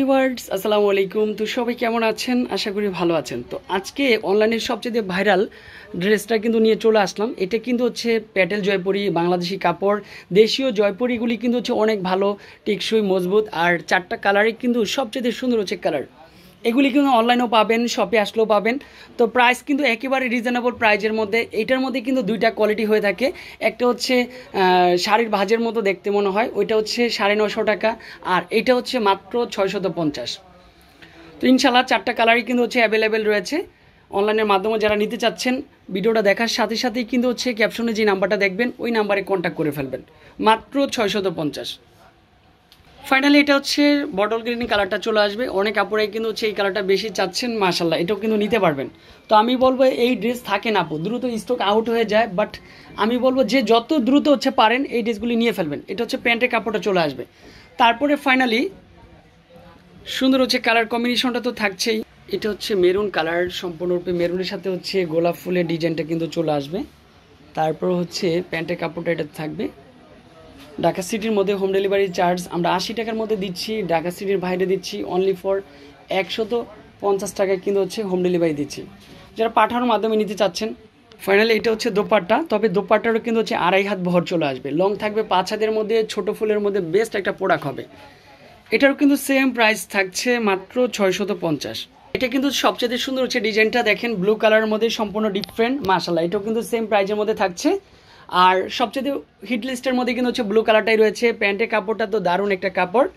Viewers আসসালামু আলাইকুম। তো সবাই কেমন আছেন? আশা করি ভালো আছেন। তো আজকে অনলাইনের সবচেয়ে ভাইরাল ড্রেসটা কিন্তু নিয়ে চলে আসলাম। এটা কিন্তু হচ্ছে প্যাটেল জয়পুরি, বাংলাদেশি কাপড়। দেশীয় জয়পুরিগুলি কিন্তু হচ্ছে অনেক ভালো, টেকসই, মজবুত। আর চারটা কালারই কিন্তু সবচেয়ে সুন্দর হচ্ছে কালার। এগুলি কিন্তু অনলাইনেও পাবেন, শপে আসলেও পাবেন। তো প্রাইস কিন্তু একেবারে রিজনেবল প্রাইজের মধ্যে। এটার মধ্যে কিন্তু দুইটা কোয়ালিটি হয়ে থাকে। একটা হচ্ছে শাড়ির ভাজের মতো দেখতে মনে হয়, ওইটা হচ্ছে 950 টাকা। আর এটা হচ্ছে মাত্র 650। তো ইনশাল্লাহ চারটা কালারই কিন্তু হচ্ছে অ্যাভেলেবেল রয়েছে। অনলাইনের মাধ্যমে যারা নিতে চাচ্ছেন, ভিডিওটা দেখার সাথে সাথেই কিন্তু হচ্ছে ক্যাপশনে যে নাম্বারটা দেখবেন ওই নাম্বারে কন্ট্যাক্ট করে ফেলবেন। মাত্র 650। ফাইনালি এটা হচ্ছে বটল গ্রিন কালারটা চলে আসবে। অনেক কাপড়ে কিন্তু হচ্ছে এই কালারটা বেশি চাচ্ছেন, মাশাল্লাহ এটাও কিন্তু নিতে পারবেন। তো আমি বলবো এই ড্রেস থাকে না আপু, দ্রুত স্টক আউট হয়ে যায়। বাট আমি বলবো যে যত দ্রুত হচ্ছে পারেন এই ড্রেসগুলি নিয়ে ফেলবেন। এটা হচ্ছে প্যান্টের কাপড়টা চলে আসবে। তারপরে ফাইনালি সুন্দর হচ্ছে কালার কম্বিনেশনটা তো থাকছেই। এটা হচ্ছে মেরুন কালার, সম্পূর্ণরূপে মেরুনের সাথে হচ্ছে গোলাপ ফুলের ডিজাইনটা কিন্তু চলে আসবে। তারপর হচ্ছে প্যান্টের কাপড়টা এটা থাকবে। ঢাকা সিটির মধ্যে হোম ডেলিভারি চার্জ আমরা 80 টাকার মধ্যে দিচ্ছি। ঢাকা সিটির বাইরে দিচ্ছি অনলি ফর 150 টাকায় কিন্তু হচ্ছে হোম ডেলিভারি দিচ্ছি, যারা পাঠানোর মাধ্যমে নিতে চাচ্ছেন। ফাইনালি এটা হচ্ছে দোপাট্টা, তবে দোপাট্টারও কিন্তু হচ্ছে 2.5 হাত বহর চলে আসবে। লং থাকবে 5 হাতের মধ্যে, ছোট ফুলের মধ্যে বেস্ট একটা প্রোডাক্ট হবে। এটারও কিন্তু সেম প্রাইস থাকছে মাত্র 650। এটা কিন্তু সবচেয়ে সুন্দর হচ্ছে ডিজাইনটা দেখেন, ব্লু কালারের মধ্যে সম্পূর্ণ ডিফারেন্ট, মাশাআল্লাহ এটাও কিন্তু সেম প্রাইজের মধ্যে থাকছে। আর সবচেয়ে হিট লিস্টের মধ্যে কিন্তু হচ্ছে ব্লু কালারটাই রয়েছে। প্যান্টের কাপড়টা তো দারুণ একটা কাপড়।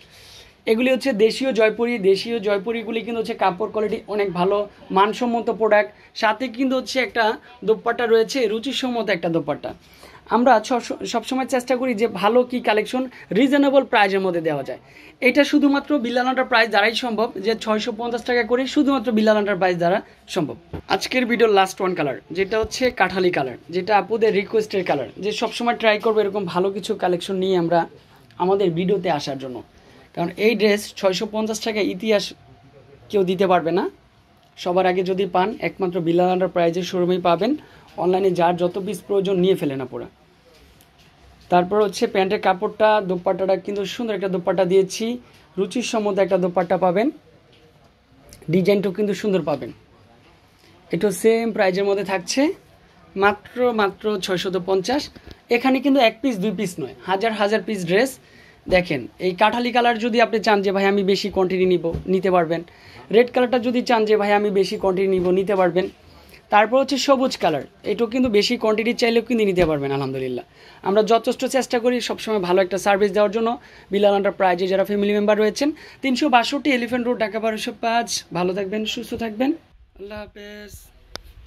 এগুলি হচ্ছে দেশীয় জয়পুরি। দেশীয় জয়পুরিগুলি কিন্তু হচ্ছে কাপড় কোয়ালিটি অনেক ভালো, মানসম্মত প্রোডাক্ট। সাথে কিন্তু হচ্ছে একটা দোপাট্টা রয়েছে, রুচিসম্মত একটা দোপাট্টা। আমরা সবসময় চেষ্টা করি যে ভালো কি কালেকশন রিজনেবল প্রাইজের মধ্যে দেওয়া যায়। এটা শুধুমাত্র বিল্লালনাটার প্রাইস দ্বারাই সম্ভব, যে 650 টাকা করে শুধুমাত্র বিল্লালনাটার প্রাইস দ্বারা সম্ভব। আজকের ভিডিওর লাস্ট ওয়ান কালার, যেটা হচ্ছে কাঠালি কালার, যেটা আপুদের রিকোয়েস্টের কালার, যে সবসময় ট্রাই করবো এরকম ভালো কিছু কালেকশন নিয়ে আমরা আমাদের ভিডিওতে আসার জন্য। কারণ এই ড্রেস 650 টাকা ইতিহাস কেউ দিতে পারবে না। সবার আগে যদি পান একমাত্র বিল্লালনাটার প্রাইজের শোরুমেই পাবেন। অনলাইনে যার যত পিস প্রয়োজন নিয়ে ফেলে না পুরা। তারপর হচ্ছে প্যান্টের কাপড়টা, দোপাট্টাটা কিন্তু সুন্দর একটা দোপাট্টা দিয়েছি, রুচির সম্বন্ধে একটা দোপাট্টা পাবেন। ডিজাইনটাও কিন্তু সুন্দর পাবেন। এটা সেম প্রাইজের মধ্যে থাকছে মাত্র 650। এখানে কিন্তু এক পিস দুই পিস নয়, হাজার হাজার পিস ড্রেস। দেখেন এই কাঠালি কালার যদি আপনি চান যে ভাই আমি বেশি কোয়ান্টিটি নিব, নিতে পারবেন। রেড কালারটা যদি চান যে ভাই আমি বেশি কোয়ান্টিটি নিব, নিতে পারবেন। তারপর হচ্ছে সবুজ কালার, এটাও কিন্তু বেশি কোয়ান্টিটি চাইলেও কিন্তু নিতে পারবেন। আলহামদুলিল্লাহ আমরা যথেষ্ট চেষ্টা করি সবসময় ভালো একটা সার্ভিস দেওয়ার জন্য। বিলাল এন্টারপ্রাইজে যারা ফ্যামিলি মেম্বার রয়েছেন, 362 এলিফ্যান্ট রোড, ঢাকা 1205। ভালো থাকবেন, সুস্থ থাকবেন, আল্লাহ হাফেজ।